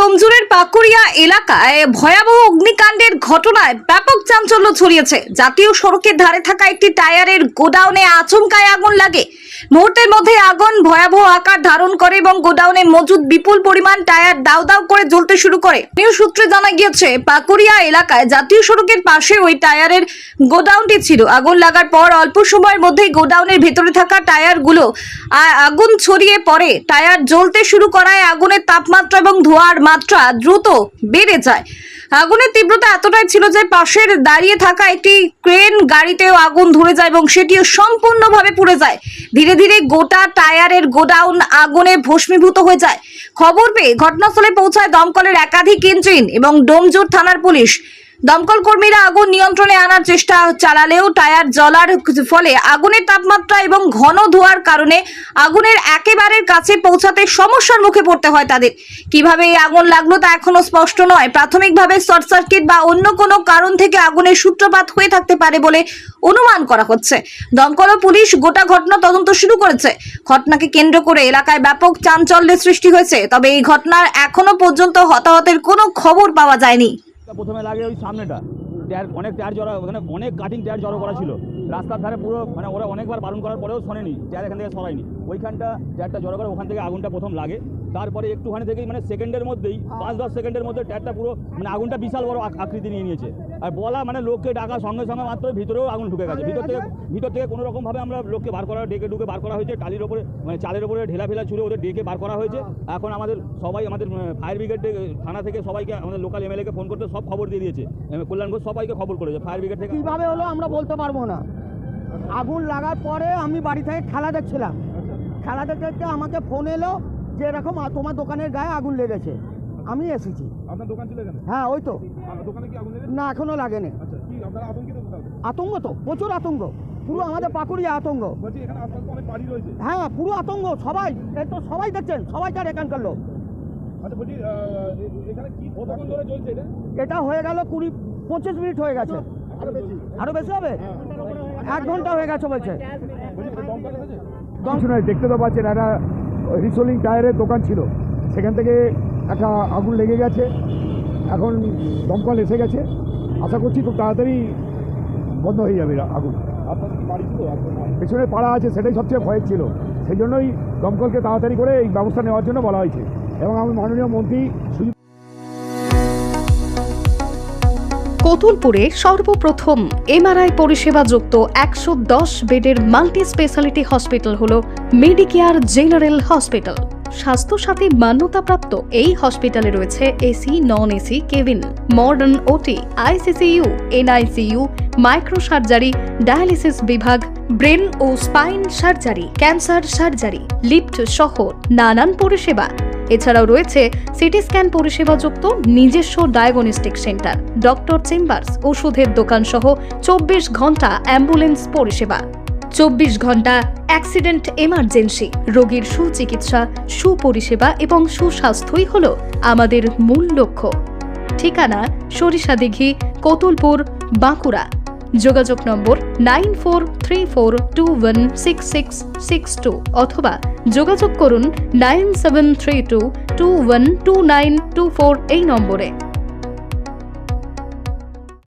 ডোমজুরের পাকুড়িয়া এলাকায় ভয়াবহ অগ্নিকাণ্ডের ঘটনায় ব্যাপক চাঞ্চল্য ছড়িয়েছে। জাতীয় সড়কের ধারে থাকা একটি টায়ারের গোডাউনে আচমকায় আগুন লাগে। মুহূর্তের মধ্যে আগুন ভয়াবহ আকার ধারণ করে এবং গোডাউনে মজুদ বিপুল পরিমাণ টায়ার দাউ দাউ করে জ্বলতে শুরু করে। স্থানীয় সূত্রে জানা গিয়েছে, পাকুড়িয়া এলাকায় জাতীয় সড়কের পাশে ওই টায়ারের গোডাউনটি ছিল। আগুন লাগার পর অল্প সময়ের মধ্যেই গোডাউনের ভেতরে থাকা টায়ারগুলো আগুন ছড়িয়ে পড়ে। টায়ার জ্বলতে শুরু করায় আগুনের তাপমাত্রা এবং ধোঁয়ার মাত্রা দ্রুত বেড়ে যায়। আগুনের তীব্রতা এতটাই ছিল যে পাশের দাঁড়িয়ে থাকা একটি ক্রেন গাড়িতেও আগুন ধরে যায় এবং সেটিও সম্পূর্ণভাবে পুড়ে যায়। ধীরে ধীরে গোটা টায়ারের গোডাউন আগুনে ভস্মীভূত হয়ে যায়। খবর পেয়ে ঘটনাস্থলে পৌঁছায় দমকলের একাধিক ইঞ্জিন এবং ডোমজুর থানার পুলিশ। দমকল কর্মীরা আগুন নিয়ন্ত্রণে আনার চেষ্টা চালালেও টায়ার জ্বলার ফলে আগুনের তাপমাত্রা এবং ঘন ধোঁয়ার কারণে আগুনের একেবারে কাছে পৌঁছাতে সমস্যার মুখে পড়তে হয় তাদের। কিভাবে এই আগুন লাগলো তা এখনো স্পষ্ট নয়। প্রাথমিকভাবে শর্ট সার্কিট বা অন্য কোনো কারণ থেকে আগুনের সূত্রপাত হয়ে থাকতে পারে বলে অনুমান করা হচ্ছে। দমকল ও পুলিশ গোটা ঘটনা তদন্ত শুরু করেছে। ঘটনাকে কেন্দ্র করে এলাকায় ব্যাপক চাঞ্চল্যের সৃষ্টি হয়েছে। তবে এই ঘটনার এখনো পর্যন্ত হতাহতের কোনো খবর পাওয়া যায়নি। প্রথমে লাগে ওই সামনেটা টায়ার, অনেক টায়ার জড়ো, ওখানে অনেক কাটিং টায়ার জড়ো করা ছিল রাস্তার ধারে পুরো, মানে ওরা অনেকবার বারণ করার পরেও শোনেনি, টায়ার এখান থেকে সরায়নি। ওইখানটা টায়ারটা জড়ো করে ওখান থেকে আগুনটা প্রথম লাগে। তারপরে একটুখানি থেকেই মানে সেকেন্ডের মধ্যেই 5-10 সেকেন্ডের মধ্যে টায়ারটা পুরো মানে আগুনটা বিশাল বড় আকৃতি নিয়ে নিয়েছে। আর বলা মানে লোককে ডাকা সঙ্গে সঙ্গে মাত্র ভিতরেও আগুন ঢুকে গেছে। ভিতর থেকে কোনো রকমভাবে আমরা লোককে বার করা, ডেকে ঢুকে বার করা হয়েছে। টালির ওপরে মানে চালের ওপরে ঢেলা ফেলা ছুড়ে ওদের ডেকে বার করা হয়েছে। এখন আমাদের সবাই, আমাদের ফায়ার ব্রিগেড থানা থেকে সবাইকে, আমাদের লোকাল এমএলএকে ফোন করতে সব খবর দিয়ে দিয়েছে। কল্যাণ ঘোষ সবাইকে খবর করেছে ফায়ার ব্রিগেড থেকে। কীভাবে হলো আমরা বলতে পারবো না। আগুন লাগার পরে আমি বাড়ি থেকে খেলা দেখছিলাম। খেলা দেখতে দেখতে আমাকে ফোন এলো যে এরকম তোমার দোকানের গায়ে আগুন লেগেছে। আমি এসেছি। আপনার দোকান ছিল এখানে? হ্যাঁ, ওই তো। দোকানে কি আগুন লেগেছে? না, এখনো লাগেনি। আচ্ছা, কি আপনারা আতঙ্কিত? আতঙ্ক তো প্রচুর আতঙ্ক, পুরো আমাদের পাকুড়িয়া আতঙ্ক। বলছি এখানে আশপাশে অনেক বাড়ি রয়েছে। হ্যাঁ, পুরো আতঙ্ক সবাই। এই তো সবাই দেখছেন, সবাই তার এখানকার লোক। আচ্ছা, বলছি এখানে কি কতক্ষণ ধরে চলছে এটা? এটা হয়ে গেল 20-25 মিনিট হয়ে গেছে। আরো বেশি হবে? 1 ঘন্টা হয়ে গেছে বলছে। দেখতে তো পাচ্ছেন, একটা রিসোলিং টায়ারের দোকান ছিল, সেখান থেকে একটা আগুন লেগে গেছে। এখন দমকল এসে গেছে, আশা করছি খুব তাড়াতাড়ি বন্ধ হয়ে যাবে আগুন। আপনার কি বাড়ি ছিল? পেছনে পাড়া আছে, সেটাই সবচেয়ে ভয়ের ছিল। সেই জন্যই দমকলকে তাড়াতাড়ি করে এই ব্যবস্থা নেওয়ার জন্য বলা হয়েছে। এবং আমি মাননীয় মন্ত্রী কতুলপুরে সর্বপ্রথম এমআরআই পরিষেবা যুক্ত 110 বেডের মাল্টি স্পেশালিটি হসপিটাল হল মেডিকেয়ার জেনারেল হসপিটাল। স্বাস্থ্যসাথী মান্যতাপ্রাপ্ত এই হসপিটালে রয়েছে AC, non AC cabin, modern OT, ICCU, NICU, micro surgery, dialysis বিভাগ, ব্রেন ও spine surgery, cancer surgery, lift সহ নানান পরিষেবা। এছাড়াও রয়েছে সিটি স্ক্যান পরিষেবাযুক্ত নিজস্ব ডায়াগনস্টিক সেন্টার, ডক্টর চেম্বার্স, ওষুধের দোকান সহ 24 ঘন্টা অ্যাম্বুলেন্স পরিষেবা, 24 ঘন্টা অ্যাক্সিডেন্ট এমার্জেন্সি। রোগীর সুচিকিৎসা, সুপরিষেবা এবং সুস্বাস্থ্যই হল আমাদের মূল লক্ষ্য। ঠিকানা সরিষাদিঘি, কতুলপুর, বাঁকুড়া। যোগাযোগ নম্বর 9434216662 অথবা যোগাযোগ করুন 9732212924 এই নম্বরে।